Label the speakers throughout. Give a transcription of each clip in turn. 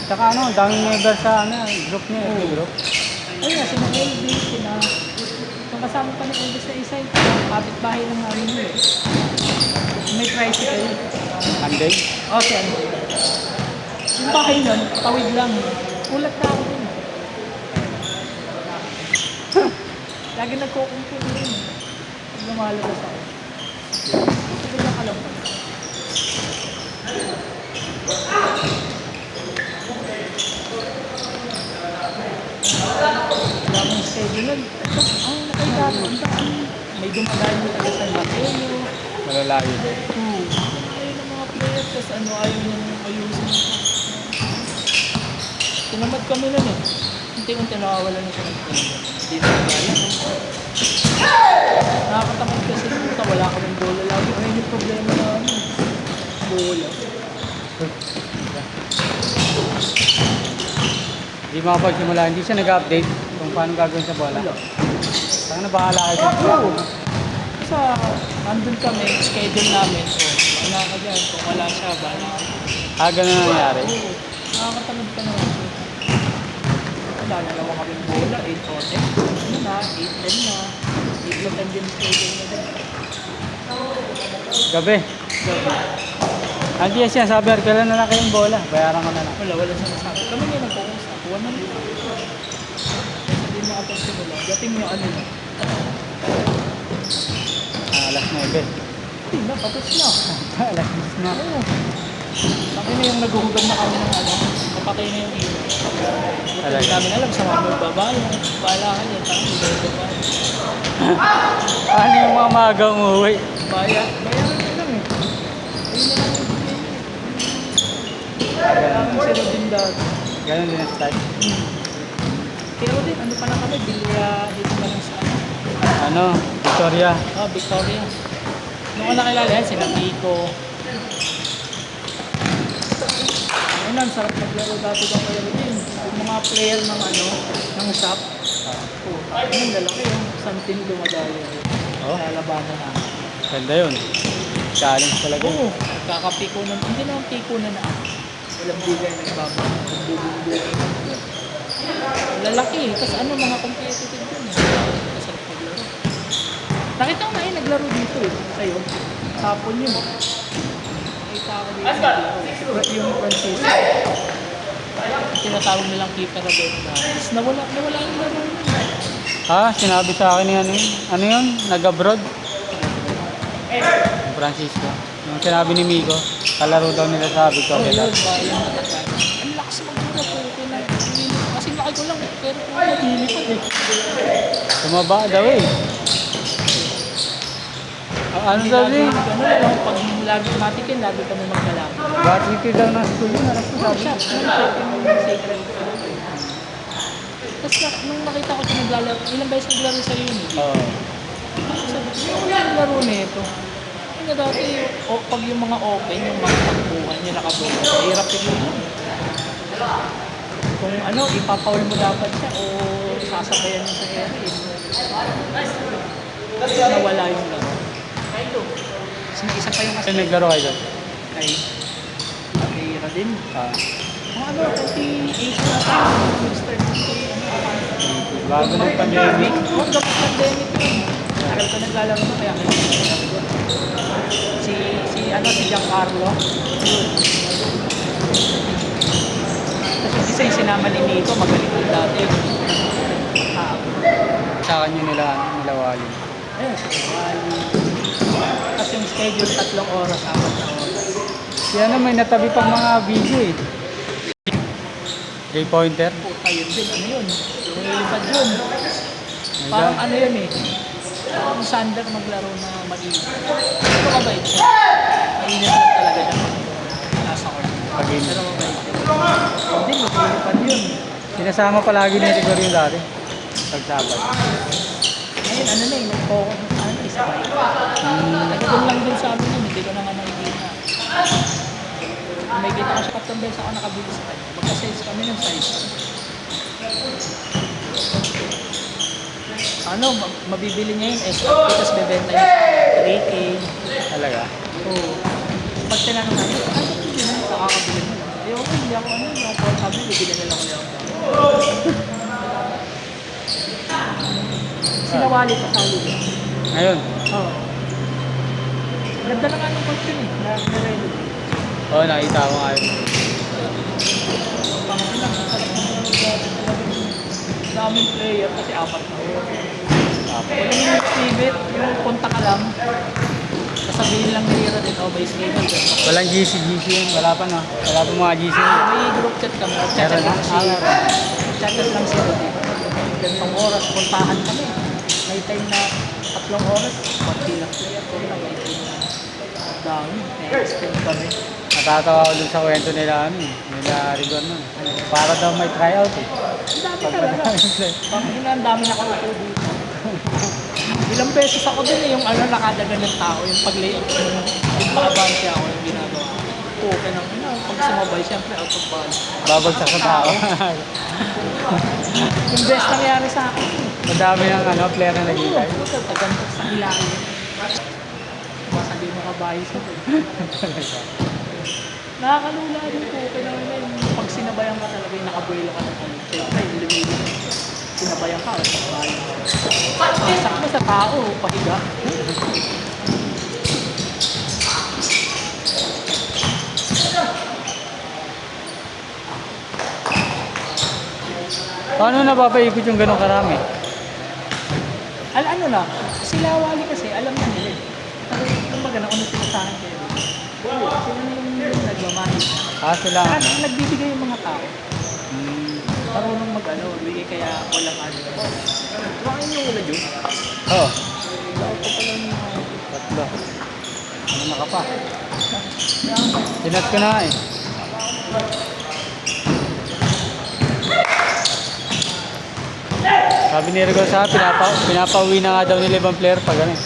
Speaker 1: Tsaka ano, daming member sa ano, group niya, FB group.
Speaker 2: Ayun nga, sina LB, yung kasama pa ng LB sa isa, kapit-bahay lang namin yun. May tricycle.
Speaker 1: Anday.
Speaker 2: Okay, ano? Yung bahay nun, tawid lang. Ulat na ako dun. Lagi nagkukumpul yun. Pag lumalabas ako. Sige lang alam ko. Wala mong schedule nun. Ang nakailangan, may dumadayo mo taga San Mateo.
Speaker 1: Malalayo din.
Speaker 2: Ayaw ng mga players kasi ano, ayaw niyang ayusin. Tinamad kami nun eh. Unti-unti nakawala na siya ng players. Hindi na kaya. Nakakatamad kasi puta, wala kaming bola lagi. Ayun yung problema na ano. Bola.
Speaker 1: Hindi makapagsimula, hindi siya nag-update kung paano gagawin sa bola.
Speaker 2: Wala.
Speaker 1: Saan na bahala kayo sa
Speaker 2: Oo. Sa nandun kami, schedule namin. So, wala ka dyan. Kung wala siya, bala.
Speaker 1: ganun na nangyari.
Speaker 2: Oo. Nakakatamad ka naman. Wala na naman kaming bola. 8 or 10. Ano na? 8-10 na. 8 to 10 din schedule na din.
Speaker 1: Gabi. Hindi yan siya, sabi, kailan na lang kayong bola? Bayaran ko na lang.
Speaker 2: Wala sinasabi. Kami nga nagkausap. Huwag na nila. Kasi di makapagsimula. Dating mo yung ano na.
Speaker 1: Alas 9.
Speaker 2: Hindi na, tapos na.
Speaker 1: Alas 10 na.
Speaker 2: Oo. Laki na yung naguhugad na kami ng ano. Kapatay na yung ilo. Hindi namin alam sa mga magbabayan. Bahala ka yan. Tapos hindi ko ba.
Speaker 1: Ano yung mga maaga umuwi?
Speaker 2: Bayaran na lang eh. Ayun na lang yung Kailangan si Rodin dati.
Speaker 1: Ganun din ang style.
Speaker 2: Kaya Rodin, ano pa na kami? Bilya dito pa lang sa ano.
Speaker 1: Ano? Victoria.
Speaker 2: Victoria. Nung ko nakilala yan, sila Pico. Ayun lang, sarap maglaro dati kang kaya Rodin. Yung mga player ng ano, ng shop. Ayun, lalaki yung Santin dumadayo.
Speaker 1: Oh.
Speaker 2: Lalabanan na.
Speaker 1: Ganda yun. Challenge talaga.
Speaker 2: Oo, kakapiko na. Hindi naman piko na na. Walang bigay na ibaba. Lalaki eh. Tapos ano, mga competitive dun eh. Masarap maglaro. Nakita ko na eh, naglaro dito eh. Sa'yo. Sapon yun. Nakita ko dito. Yung Francisco. Tinatawag nilang keeper na doon. Tapos nawala yung laro yun.
Speaker 1: Ha? Sinabi sa akin ni ano yun? Ano yun? Nag-abroad? Francisco. Yung sinabi ni Miko, kalaro daw nila sa Victoria.
Speaker 2: Yun, bayan na talaga. Ang lakas magmura po. Kasi laki ko lang. Pero kung naglilipad eh.
Speaker 1: Tumaba daw eh. Ano daw eh?
Speaker 2: Ano lang, pag lagi matikin, lagi kami magkalaki.
Speaker 1: Varsity daw ng school yun. Ano sa sabi?
Speaker 2: Shop yung secret. Tapos nung nakita ko siya naglalaro, ilang beses naglaro sa yun eh.
Speaker 1: Oo.
Speaker 2: Sabi ko, wala yung laro nito. Yung dati, pag yung mga open, yung mga pagbuhan, yung nakabuhan, hirap yun. Kung ano, ipapaul mo dapat siya o sasabayan mo sa area. Kasi nawala yung laro. Kasi isa pa yung
Speaker 1: Kasi naglaro kayo doon?
Speaker 2: Ay, Pagkira din.
Speaker 1: Ah.
Speaker 2: Ano, 28 na tayo. Start
Speaker 1: Bago ng pandemic.
Speaker 2: Oo, dapat pandemic yun. Tagal ko naglalaro na kaya ngayon. Si Giancarlo. Yun. Tapos yung isa yung sinama ni Nico, magaling din dati.
Speaker 1: Sa kanya nila Wally.
Speaker 2: Ayun, si Wally. Tapos yung schedule, 3 oras, 4 na oras.
Speaker 1: Si ano, may natabi pang mga video eh. 3-pointer.
Speaker 2: Puta yun din, ano yun? Nilipad yun. Parang ano yun eh. Parang Sander maglaro na mag-iinit. Pero mabait siya. Mainit lang talaga na nasa court.
Speaker 1: Pag-init.
Speaker 2: Pero mabait siya. Hindi, maglilipad yun.
Speaker 1: Sinasama palagi ni Rigor yung dati. Pagsabat.
Speaker 2: Ngayon, ano na eh, nag-focus na ano, isa ba yun? Nagdoon lang din sa amin yun, hindi ko na nga nakikita. May kita ko siya 3 beses ako nakabili sa kanya. Magka-sales kami ng size. Ano, mabibili niya yung SRP, tapos bebenta niya sa 3K.
Speaker 1: Talaga?
Speaker 2: Oo. Pag tinanong namin, ano bibili mo? Kakakabili mo lang. Eh, okay, hindi ako ano, hindi ako sabi namin, bibigyan nila ko yung sinawali pa sa lupa.
Speaker 1: Ngayon.
Speaker 2: Oo. Ganda na nga ng coach yun eh, na-ready.
Speaker 1: Oo, nakita ko nga yun.
Speaker 2: Pangalan, daming player kasi apat na. Walang yung limit, yung punta ka lang. Sasabihin lang ni Hira din, oh, may schedule.
Speaker 1: Walang GC yun. Wala pa no? Wala pa mga GC.
Speaker 2: May group chat kami, chat
Speaker 1: Meron na?
Speaker 2: lang si chat lang si Rudy. Gantong oras, puntahan kami. May time na 3 oras, magbilang player ko lang. May time na dami, na-extend kami.
Speaker 1: Natatawa ko dun sa kwento nila ano eh. Nila Rigon nun. Para daw may tryout eh.
Speaker 2: Ang dami talaga. Pangina, ang dami nakaupo dito. Ilang beses ako din eh, yung nakadagan ng tao, yung pag-layout, yung makabante ako yung ginagawa. Okay nang pag sumabay, syempre out of balance.
Speaker 1: Babagsak sa tao.
Speaker 2: Yung best nangyari sa akin.
Speaker 1: Madami ng player na nagigay.
Speaker 2: Tagantok sa ilalim. Basta di makabahay sa ito. Nakakalula din po. Kailangan na yung pag sinabayan ka talaga yung nakabuelo ka ng ano. Siyempre, yung lumili. Sinabayan ka, sa bahay. Sakto sa tao, pahiga.
Speaker 1: Paano napapaikot yung ganong karami?
Speaker 2: Ano na, sila wali kasi, alam na nila. Pero kumbaga, nauna sila sa akin kayo. Sila na yung nagmamahal.
Speaker 1: Sila ano?
Speaker 2: Nagbibigay yung mga tao.
Speaker 1: Hmm.
Speaker 2: Marunong bigay kaya walang ano. Kumain yung ulan yun.
Speaker 1: Oo.
Speaker 2: Lahat ko pala yung mga...
Speaker 1: Tatlo. Ano na ka pa? Tinat ko na eh. Sabi ni Rigon sa akin, pinapauwi na nga daw nila ibang player pag ano eh.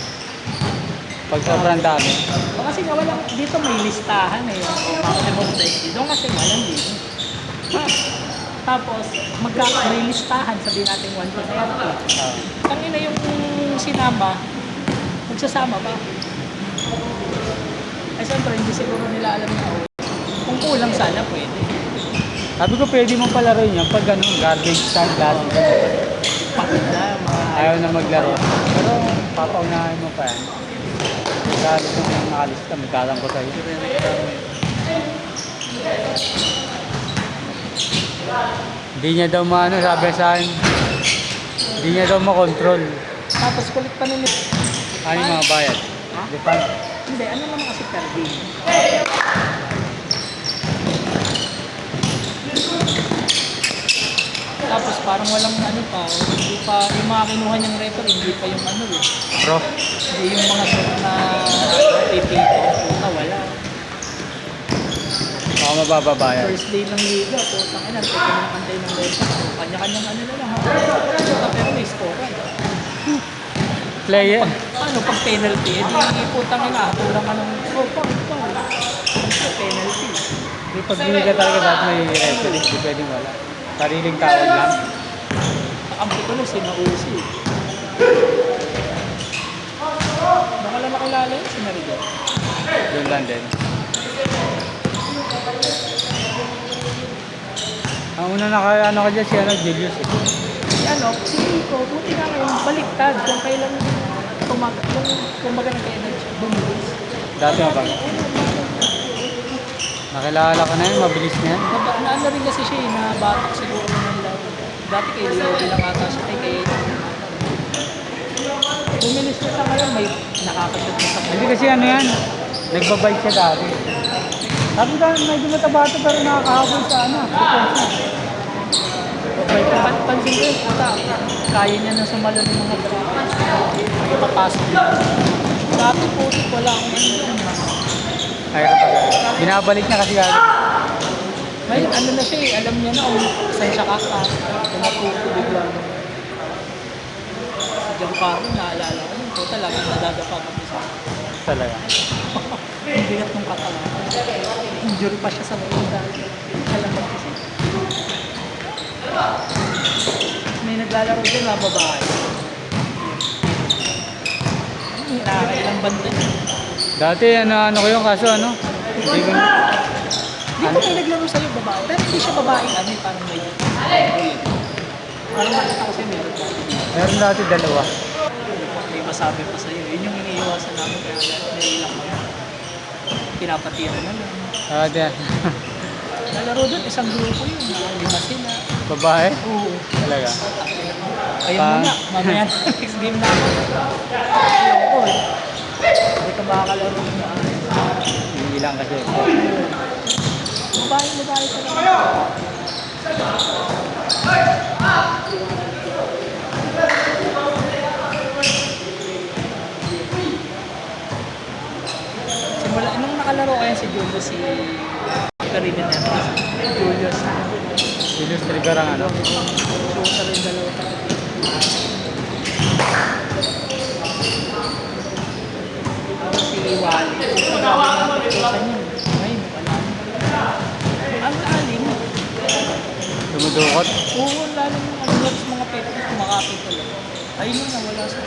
Speaker 1: Pag sobrang dami.
Speaker 2: Kasi nga walang, dito may listahan eh. Yung maximum 20. Doon kasi walang dito. Tapos, may listahan, sabihin natin 120. Tangina yung sinama, magsasama ba? Ay siyempre, hindi siguro nila alam na kung kulang sana pwede.
Speaker 1: Sabi ko pwede mo palaroin yan pag ano, garbage time last.
Speaker 2: Pagod na, mga...
Speaker 1: Ayaw na maglaro. Pero papaunahin mo pa yan. Lalo nung nakalis ka, may kalang ko sa'yo. Hindi niya daw maano, sabi sa akin. Hindi niya daw makontrol.
Speaker 2: Tapos kulit pa nila.
Speaker 1: Ano yung mga bayad?
Speaker 2: Ha?
Speaker 1: Di pa?
Speaker 2: Hindi, ano naman kasi per game. Tapos parang walang ano pa, hindi pa, yung mga kinuha niyang referee, hindi pa yung ano eh.
Speaker 1: Bro,
Speaker 2: Hindi yung mga shot na pipito, puta wala.
Speaker 1: baka mabababayad.
Speaker 2: First day ng liga, putang ina, teka na nakantay ng referee. Kanya-kanyang ano na lang ha. Puta pero may score.
Speaker 1: Player.
Speaker 2: Ano pag penalty, edi putang ina, kulang ka ng penalty.
Speaker 1: Di pag hindi ka talaga dapat may referee, di pwedeng wala. Sariling tawag lang.
Speaker 2: Ampi ko na sinausi. Baka lang nakilala yun, sinarigo.
Speaker 1: Doon lang din. Ang una na kaya ano ka dyan si Julius eh.
Speaker 2: Si Rico, buti nga ngayon, baliktad. Kung kailan kumbaga nag-energy, bumilis.
Speaker 1: Dati mo ba? Nakilala ko na yun, mabilis na yan.
Speaker 2: Ano rin kasi siya eh, na batak siguro ng laro. Dati kay Leo lang ata siya, kay bumilis na sa ngayon, may nakakashoot na sa
Speaker 1: Hindi kasi ano yan, nagbabike siya dati. Sabi ka, medyo mataba ito pero nakakahabol sa ano,
Speaker 2: Pansin ko yun, puta, kaya niya na sumalo ng mga papasok niya. Dati po, wala akong ano yun.
Speaker 1: Kaya pa. Binabalik na kasi gano'n.
Speaker 2: May ano na siya eh, alam niya na kung saan siya kakas. Tumaputo bigla. Si Giancarlo, naalala ko yun. Puta, lagi nadadapa kami sa
Speaker 1: Talaga.
Speaker 2: ang bigat ng katawan. Injury pa siya sa buong dahil. Alam mo kasi. May naglalaro din na babae. Nakakailang banda niya.
Speaker 1: Dati ano ko yung kaso ano, hindi ko
Speaker 2: Di ba may naglaro sa'yo babae? Pero hindi siya babaeng ano eh, parang may parang nakita ko sa'yo meron dati.
Speaker 1: Meron dati dalawa.
Speaker 2: May masabi pa sa'yo. Yun yung iniiwasan namin kaya may ilang mga pinapatiran na lang.
Speaker 1: Di.
Speaker 2: Nalaro doon, isang grupo yun. 5 sila.
Speaker 1: Babae?
Speaker 2: Oo.
Speaker 1: Talaga.
Speaker 2: Kaya muna, mamaya na next game na ako. Ayaw ko eh. Hindi ka makakalaro na.
Speaker 1: Ilang kasi.
Speaker 2: Babae ka lang. Simula, nung nakalaro kaya si Julius, si Karina Neves. Julius.
Speaker 1: Julius Trigger ang ano.
Speaker 2: Shooter yung dalawa. Tapos si Wally. Ngayon, wala. Ang lalim.
Speaker 1: Dumudukot.
Speaker 2: Oo, ang lalim ng ano sa mga pepes. Kumakapit talaga. Ayun yun, nawala sa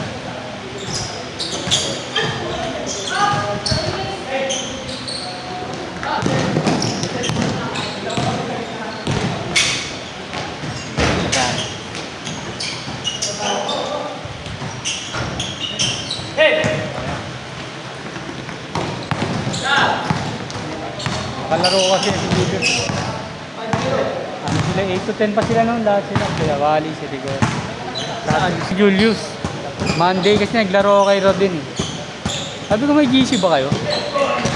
Speaker 1: Kalaro ko kasi si Julius. Ano sila, 8 to 10 pa sila noon lahat sila. Sila Wally, si Rigor. Si Julius. Monday kasi naglaro ko kay Rodin eh. Sabi ko may GC ba kayo?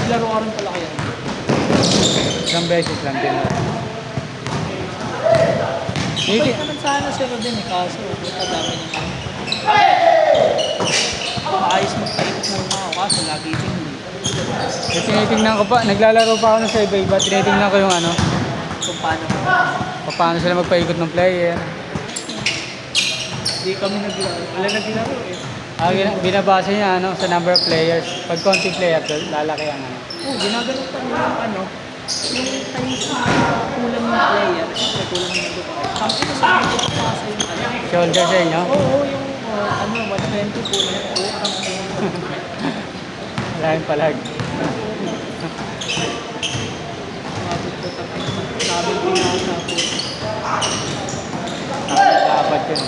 Speaker 2: laro ka rin pala kaya.
Speaker 1: Isang beses lang din.
Speaker 2: Bait naman sana si Rodin eh, kaso dami naman. Maayos magpaikot ng mga kaso lagi din hindi.
Speaker 1: Kasi tinitingnan ko pa, naglalaro pa ako sa iba-iba. Tinitingnan ko yung ano,
Speaker 2: Kung paano
Speaker 1: paano sila magpaikot ng player.
Speaker 2: hindi kami naglaro. Wala naglaro eh.
Speaker 1: Binabasa niya ano, sa number of players. Pag konting player, lalaki ang ano.
Speaker 2: Oo, ginagano pa nila yung ano, yung times na kulang ng player, syempre kulang ng dubai. Tapos ito sa akin, ito pa sa yung ano.
Speaker 1: Shoulder sa inyo?
Speaker 2: Oo, yung ano, 120 kulang po.
Speaker 1: Maraming palag.
Speaker 2: Mabot ko tapos sabi pinasa po.
Speaker 1: Dapat yun.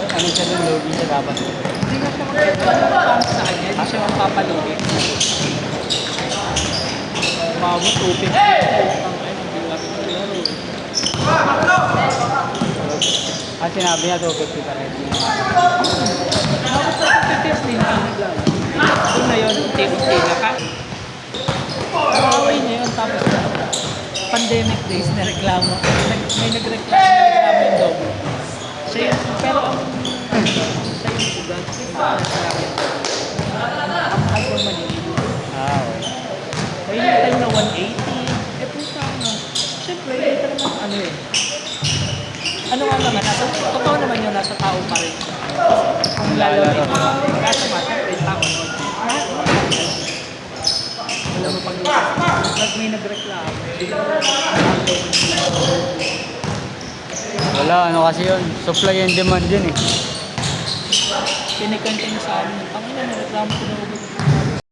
Speaker 1: Ano siya doon, logi siya dapat.
Speaker 2: Hindi nga siya magpapalagay sa kanya, hindi siya magpapalugin. Mabot, upin. Ang ay, nagbilang naglaro.
Speaker 1: Sinabi niya 250 pa rin.
Speaker 2: Mabot sa 50 din ang naglaro. Doon na yun, unti-unti ka. Okay na yun, tapos pandemic days na reklamo. May nagreklamo yung double. Siya yun, pero ang siya yung ugat, ang mahal ko maniligo.
Speaker 1: Okay.
Speaker 2: May time na 180. Eh, puta ano. Siyempre, hindi ka naman ano eh. Ano nga naman, totoo naman yun, nasa tao pa rin. Kung lalaro mo, kaso nga, siyempre, tao nun. Alam mo pag may nagreklamo,
Speaker 1: Wala, ano kasi yun. Supply and demand yun eh.
Speaker 2: Pinikantin sa amin. Ang ina, nareklamo ko na ubod